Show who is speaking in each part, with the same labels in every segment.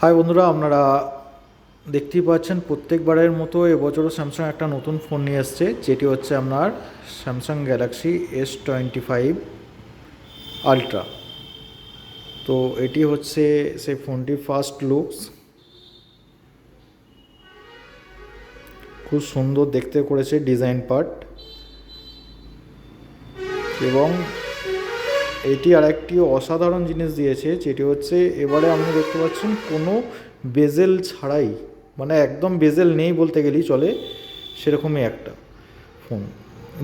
Speaker 1: High বন্ধুরা, আপনারা দেখতেই পাচ্ছেন প্রত্যেকবারের মতো এবছরও স্যামসাং একটা নতুন ফোন নিয়ে এসছে, যেটি হচ্ছে আপনার স্যামসাং গ্যালাক্সি S25 আলট্রা। তো এটি হচ্ছে সেই ফোনটির ফার্স্ট লুকস। খুব সুন্দর দেখতে করেছে ডিজাইন পার্ট, এবং এটি আর একটি অসাধারণ জিনিস দিয়েছে, যেটি হচ্ছে এবারে আপনি দেখতে পাচ্ছেন কোনো বেজেল ছাড়াই, মানে একদম বেজেল নেই বলতে গেলেই চলে, সেরকমই একটা ফোন।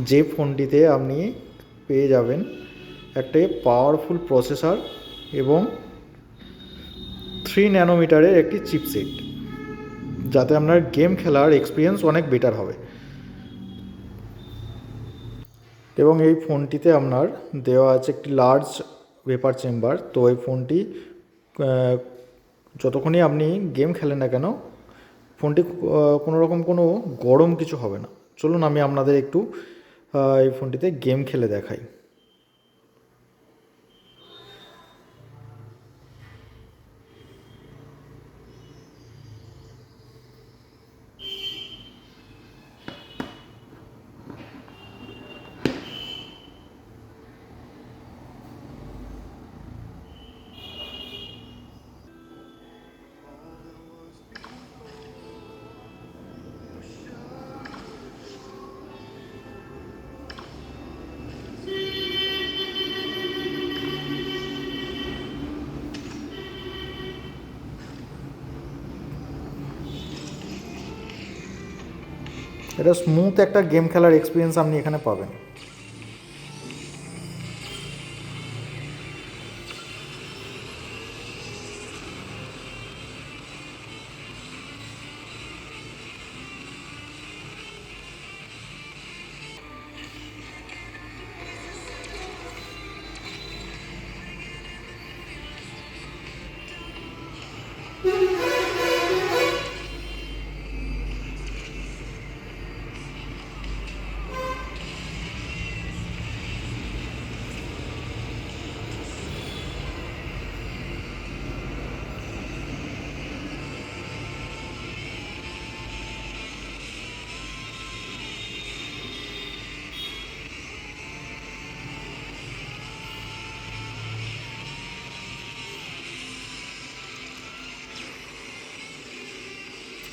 Speaker 1: যে ফোনটিতে আপনি পেয়ে যাবেন একটা পাওয়ারফুল প্রসেসর এবং 3 ন্যানোমিটারের একটি চিপসেট, যাতে আপনার গেম খেলার এক্সপিরিয়েন্স অনেক বেটার হবে। এবং এই ফোনটিতে আপনার দেওয়া আছে একটি লার্জ ভেপার চেম্বার। তো এই ফোনটি যতক্ষণই আপনি গেম খেলেন না কেন, ফোনটি কোনো রকম কোনো গরম কিছু হবে না। চলুন আমি আপনাদের একটু এই ফোনটিতে গেম খেলে দেখাই। এটা স্মুথ একটা গেম খেলার এক্সপিরিয়েন্স আপনি এখানে পাবেন।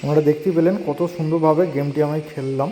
Speaker 1: আপনারা দেখতেই পেলেন কত সুন্দরভাবে গেমটি আমি খেললাম।